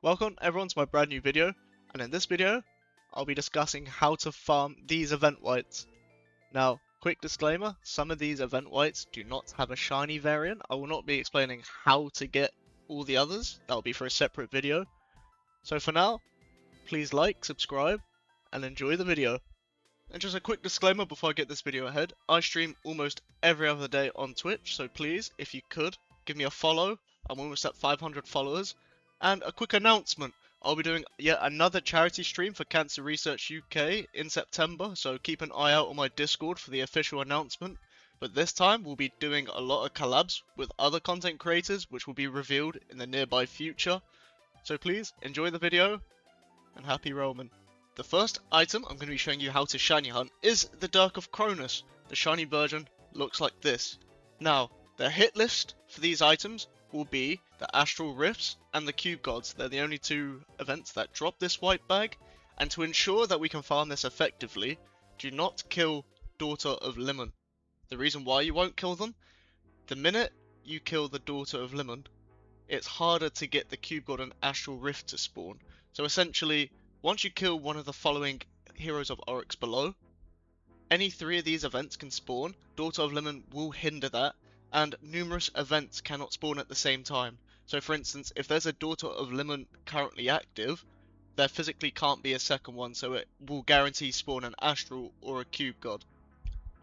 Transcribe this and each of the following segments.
Welcome everyone to my brand new video, and in this video I'll be discussing how to farm these event whites. Now, quick disclaimer, some of these event whites do not have a shiny variant. I will not be explaining how to get all the others, that will be for a separate video. So for now, please like, subscribe, and enjoy the video. And just a quick disclaimer before I get this video ahead, I stream almost every other day on Twitch, so please, if you could, give me a follow. I'm almost at 500 followers. And a quick announcement, I'll be doing yet another charity stream for Cancer Research UK in September, so keep an eye out on my Discord for the official announcement. But this time we'll be doing a lot of collabs with other content creators, which will be revealed in the nearby future. So please, enjoy the video, and happy roaming. The first item I'm going to be showing you how to shiny hunt is the Derk of Cronis. The shiny version looks like this. Now, the hit list for these items will be the Astral Rifts and the Cube Gods. They're the only two events that drop this white bag, and to ensure that we can farm this effectively, do not kill Daughter of Limon. The reason why you won't kill them, the minute you kill the Daughter of Limon, it's harder to get the Cube God and Astral Rift to spawn. So essentially, once you kill one of the following Heroes of Oryx below, any three of these events can spawn. Daughter of Limon will hinder that, and numerous events cannot spawn at the same time. So for instance, if there's a Daughter of Limon currently active, there physically can't be a second one, so it will guarantee spawn an Astral or a Cube God.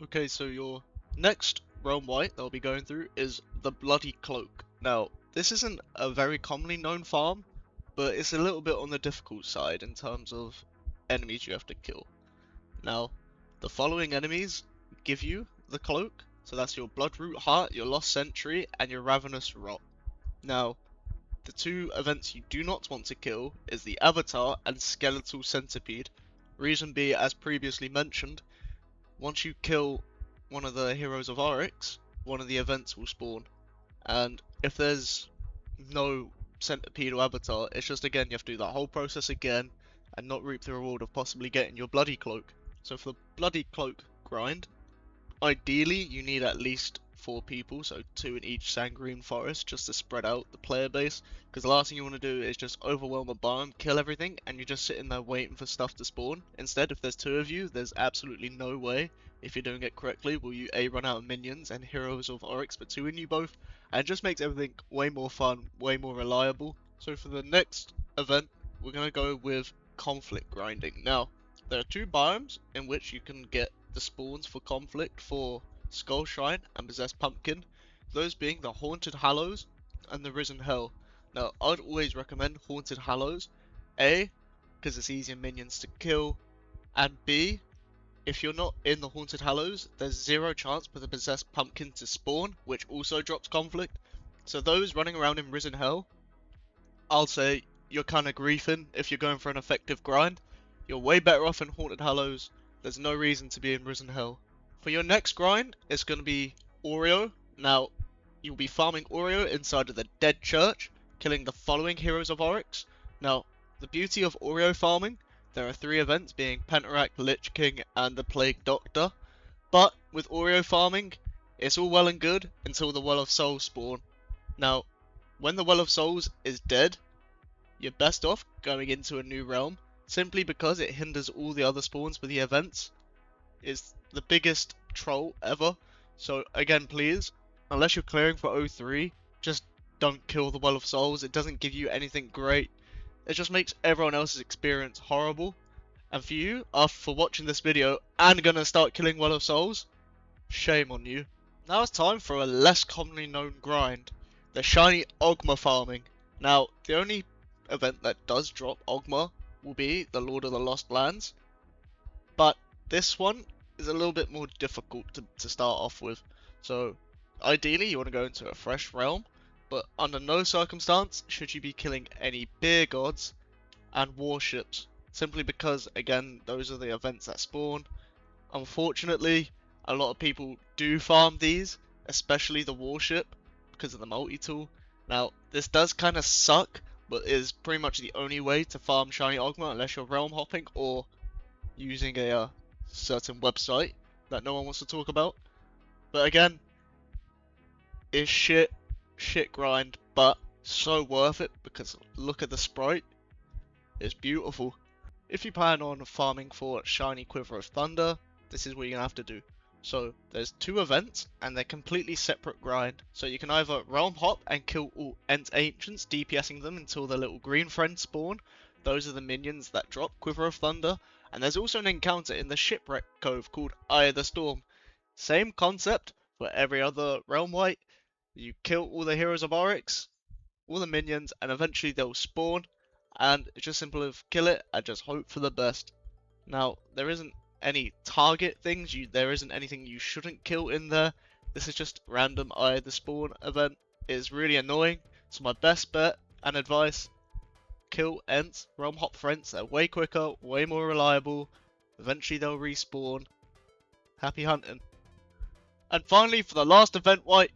Okay, so your next realm white that I'll be going through is the Bloody Cloak. Now, this isn't a very commonly known farm, but it's a little bit on the difficult side in terms of enemies you have to kill. Now, the following enemies give you the cloak. So that's your Bloodroot Heart, your Lost Sentry, and your Ravenous Rot. Now, the two events you do not want to kill is the Avatar and Skeletal Centipede. Reason being, as previously mentioned, once you kill one of the Heroes of Oryx, one of the events will spawn. And if there's no Centipede or Avatar, it's just again, you have to do that whole process again and not reap the reward of possibly getting your Bloody Cloak. So for the Bloody Cloak grind, ideally, you need at least 4 people, so 2 in each Sanguine Forest, just to spread out the player base, because the last thing you want to do is just overwhelm a biome, kill everything, and you're just sitting there waiting for stuff to spawn. Instead, if there's 2 of you, there's absolutely no way, if you're doing it correctly, will you A, run out of minions and Heroes of Oryx, but 2 in you both, and it just makes everything way more fun, way more reliable. So for the next event, we're going to go with conflict grinding. Now, there are 2 biomes in which you can get the spawns for conflict for Skull Shrine and Possessed Pumpkin, those being the Haunted Hallows and the Risen Hell. Now, I'd always recommend Haunted Hallows, A, because it's easier minions to kill, and B, if you're not in the Haunted Hallows, there's 0 chance for the Possessed Pumpkin to spawn, which also drops conflict. So those running around in Risen Hell, I'll say you're kind of griefing if you're going for an effective grind. You're way better off in Haunted Hallows. There's no reason to be in Risen Hell. For your next grind, it's going to be Oreo. Now, you'll be farming Oreo inside of the Dead Church, killing the following Heroes of Oryx. Now, the beauty of Oreo farming, there are 3 events being Penteract, Lich King, and the Plague Doctor. But with Oreo farming, it's all well and good until the Well of Souls spawn. Now, when the Well of Souls is dead, you're best off going into a new realm, simply because it hinders all the other spawns for the events. It's the biggest troll ever. So again, please, unless you're clearing for 03, just don't kill the Well of Souls. It doesn't give you anything great. It just makes everyone else's experience horrible. And for you, after watching this video and gonna start killing Well of Souls, shame on you. Now it's time for a less commonly known grind, the shiny AGMA farming. Now, the only event that does drop AGMA will be the Lord of the Lost Lands, but this one is a little bit more difficult to start off with. So ideally you want to go into a fresh realm, but under no circumstance should you be killing any beer gods and warships, simply because again, those are the events that spawn. Unfortunately, a lot of people do farm these, especially the warship, because of the multi-tool. Now, this does kind of suck, but is pretty much the only way to farm shiny AGMA unless you're realm hopping or using a certain website that no one wants to talk about. But again, it's shit grind, but So worth it because look at the sprite. It's beautiful. If you plan on farming for shiny Quiver of Thunder, this is what you're gonna have to do. So there's 2 events and they're completely separate grind. So you can either realm hop and kill all Ent Ancients, DPSing them until the little green friends spawn. Those are the minions that drop Quiver of Thunder. And there's also an encounter in the Shipwreck Cove called Eye of the Storm. Same concept for every other realm wight. You kill all the heroes of Oryx, all the minions, and eventually they'll spawn. And it's just simple as kill it and just hope for the best. Now, there isn't any target things, there isn't anything you shouldn't kill in there. This is just random Eye of the Spawn event. It is really annoying, so my best bet and advice, kill Ents, realm hop friends, they're way quicker, way more reliable. Eventually they'll respawn. Happy hunting. And finally, for the last event wight,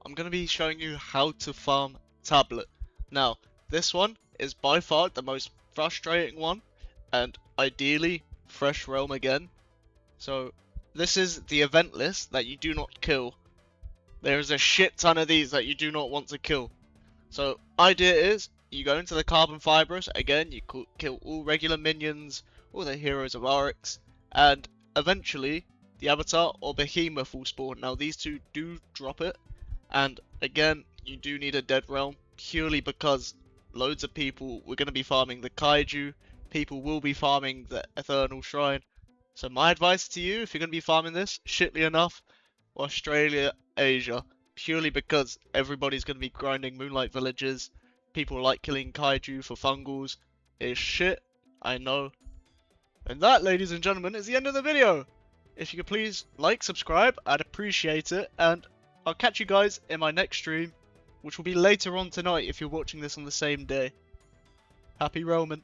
I'm going to be showing you how to farm Tablet. Now, this one is by far the most frustrating one, and ideally, fresh realm again. So, this is the event list that you do not kill. There is a shit ton of these that you do not want to kill. So, idea is, you go into the Carbon Fibrous, again, you kill all regular minions, all the heroes of Oryx, and eventually, the Avatar or Behemoth will spawn. Now, these 2 do drop it, and again, you do need a dead realm, purely because loads of people were going to be farming the Kaiju, people will be farming the Eternal Shrine. So my advice to you, if you're going to be farming this, shitly enough, Australia, Asia, purely because everybody's going to be grinding Moonlight Villages, people like killing Kaiju for fungals, it's shit, I know. And that, ladies and gentlemen, is the end of the video. If you could please like, subscribe, I'd appreciate it, and I'll catch you guys in my next stream, which will be later on tonight if you're watching this on the same day. Happy Roman.